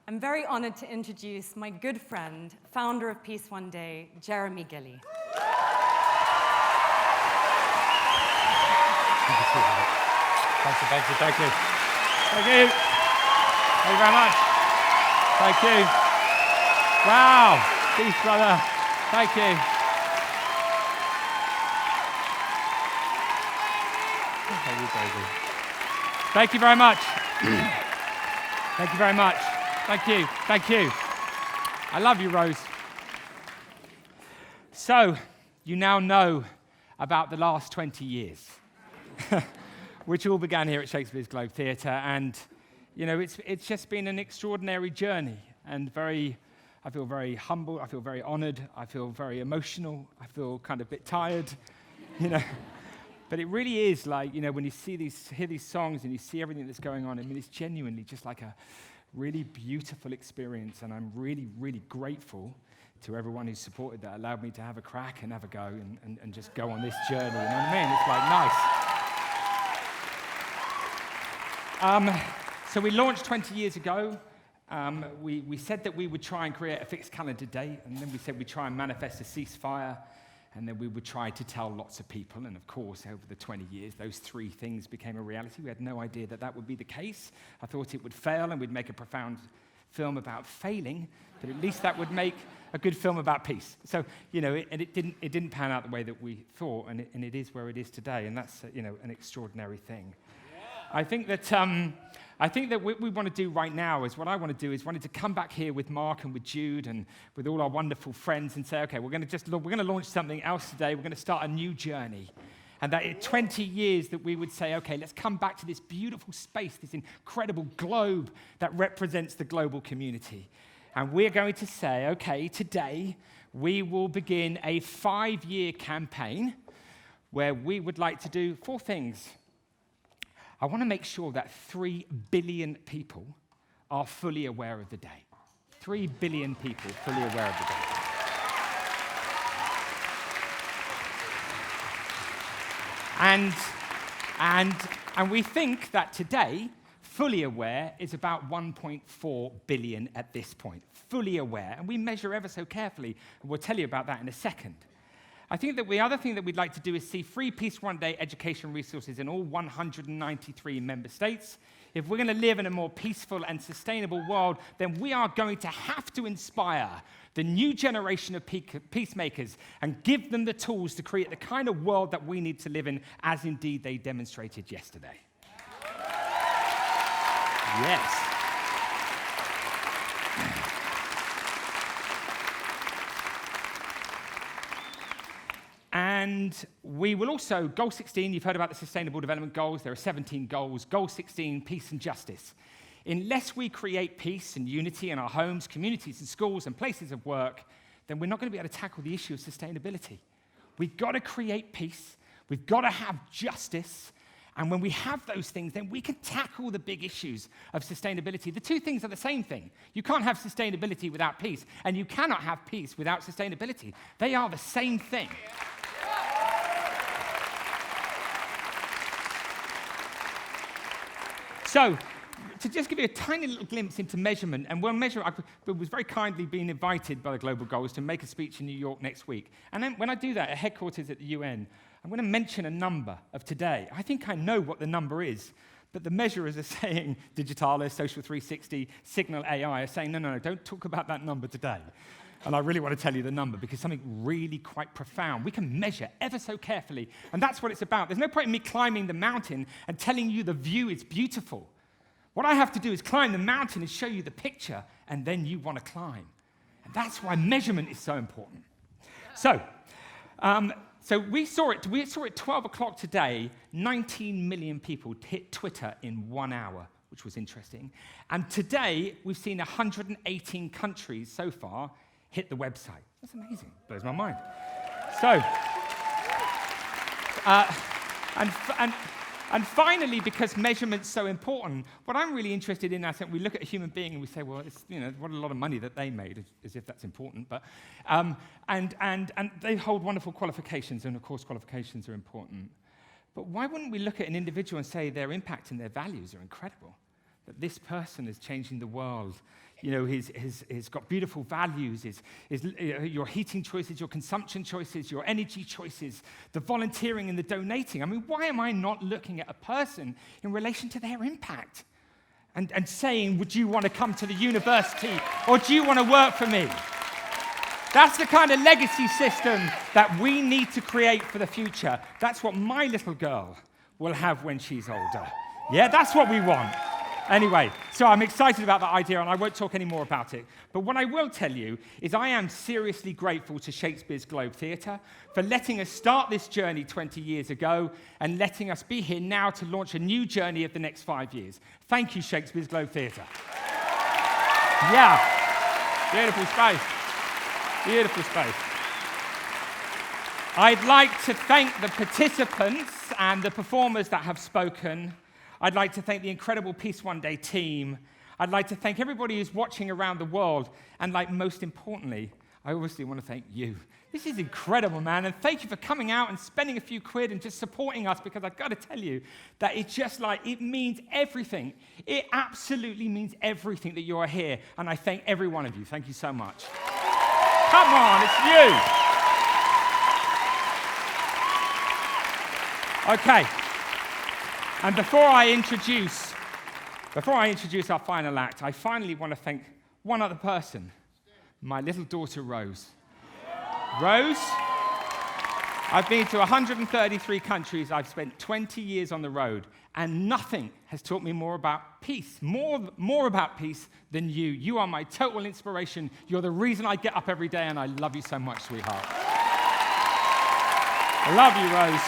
I'm very honored to introduce my good friend, founder of Peace One Day, Jeremy Gilley. Thank you. Thank you very much. Thank you. Wow. Peace, brother. Thank you. Thank you, baby. Thank you very much. Thank you very much. Thank you. I love you, Rose. So, you now know about the last 20 years, which all began here at Shakespeare's Globe Theatre, and it's just been an extraordinary journey, and I feel very humble, I feel very honored, I feel very emotional, I feel kind of a bit tired, But it really is like, when you hear these songs and you see everything that's going on, I mean, it's genuinely just like a really beautiful experience, and I'm really, really grateful to everyone who supported that, allowed me to have a crack and have a go and just go on this journey, you know what I mean? It's like nice. So we launched 20 years ago. We said that we would try and create a fixed calendar date, and then we said we'd try and manifest a ceasefire, and then we would try to tell lots of people. And of course, over the 20 years, those three things became a reality. We had no idea that would be the case. I thought it would fail, and we'd make a profound film about failing, but at least that would make a good film about peace. So, it didn't pan out the way that we thought, and it is where it is today, and that's, an extraordinary thing. I think that what we want to do right now is what I want to do is wanted to come back here with Mark and with Jude and with all our wonderful friends and say, okay, we're going to launch something else today. We're going to start a new journey. And that in 20 years that we would say, okay, let's come back to this beautiful space, this incredible globe that represents the global community. And we're going to say, okay, today we will begin a 5-year campaign where we would like to do 4 things. I want to make sure that 3 billion people are fully aware of the day. 3 billion people fully aware of the day. And we think that today, fully aware is about 1.4 billion at this point. Fully aware. And we measure ever so carefully, and we'll tell you about that in a second. I think that the other thing that we'd like to do is see free Peace One Day education resources in all 193 member states. If we're going to live in a more peaceful and sustainable world, then we are going to have to inspire the new generation of peacemakers and give them the tools to create the kind of world that we need to live in, as indeed they demonstrated yesterday. Yes. And we will also, Goal 16, you've heard about the Sustainable Development Goals. There are 17 goals. Goal 16, peace and justice. Unless we create peace and unity in our homes, communities and schools and places of work, then we're not going to be able to tackle the issue of sustainability. We've got to create peace. We've got to have justice. And when we have those things, then we can tackle the big issues of sustainability. The two things are the same thing. You can't have sustainability without peace, and you cannot have peace without sustainability. They are the same thing. So, to just give you a tiny little glimpse into measurement, and we'll measure, I was very kindly being invited by the Global Goals to make a speech in New York next week. And then when I do that at headquarters at the UN, I'm going to mention a number of today. I think I know what the number is, but the measurers are saying, Digitalis, Social 360, Signal AI are saying, no, don't talk about that number today. And I really want to tell you the number because something really quite profound. We can measure ever so carefully, and that's what it's about. There's no point in me climbing the mountain and telling you the view is beautiful. What I have to do is climb the mountain and show you the picture, and then you want to climb. And that's why measurement is so important. So we saw it 12 o'clock today, 19 million people hit Twitter in 1 hour, which was interesting. And today, we've seen 118 countries so far hit the website. That's amazing. Blows my mind. So, and finally, because measurement's so important, what I'm really interested in, I think we look at a human being and we say, well, it's, what a lot of money that they made, as if that's important. But and they hold wonderful qualifications, and of course, qualifications are important. But why wouldn't we look at an individual and say their impact and their values are incredible? That this person is changing the world, He's got beautiful values, your heating choices, your consumption choices, your energy choices, the volunteering and the donating. I mean, why am I not looking at a person in relation to their impact and saying, would you want to come to the university or do you want to work for me? That's the kind of legacy system that we need to create for the future. That's what my little girl will have when she's older. Yeah, that's what we want. Anyway, so I'm excited about that idea, and I won't talk any more about it. But what I will tell you is I am seriously grateful to Shakespeare's Globe Theatre for letting us start this journey 20 years ago and letting us be here now to launch a new journey of the next 5 years. Thank you, Shakespeare's Globe Theatre. Yeah, beautiful space. Beautiful space. I'd like to thank the participants and the performers that have spoken. I'd like to thank the incredible Peace One Day team. I'd like to thank everybody who's watching around the world. And most importantly, I obviously want to thank you. This is incredible, man. And thank you for coming out and spending a few quid and just supporting us, because I've got to tell you that it's just it means everything. It absolutely means everything that you are here. And I thank every one of you. Thank you so much. Come on, it's you. Okay. And before I introduce our final act, I finally want to thank one other person, my little daughter, Rose. Rose, I've been to 133 countries. I've spent 20 years on the road, and nothing has taught me more about peace, more about peace than you. You are my total inspiration. You're the reason I get up every day, and I love you so much, sweetheart. I love you, Rose.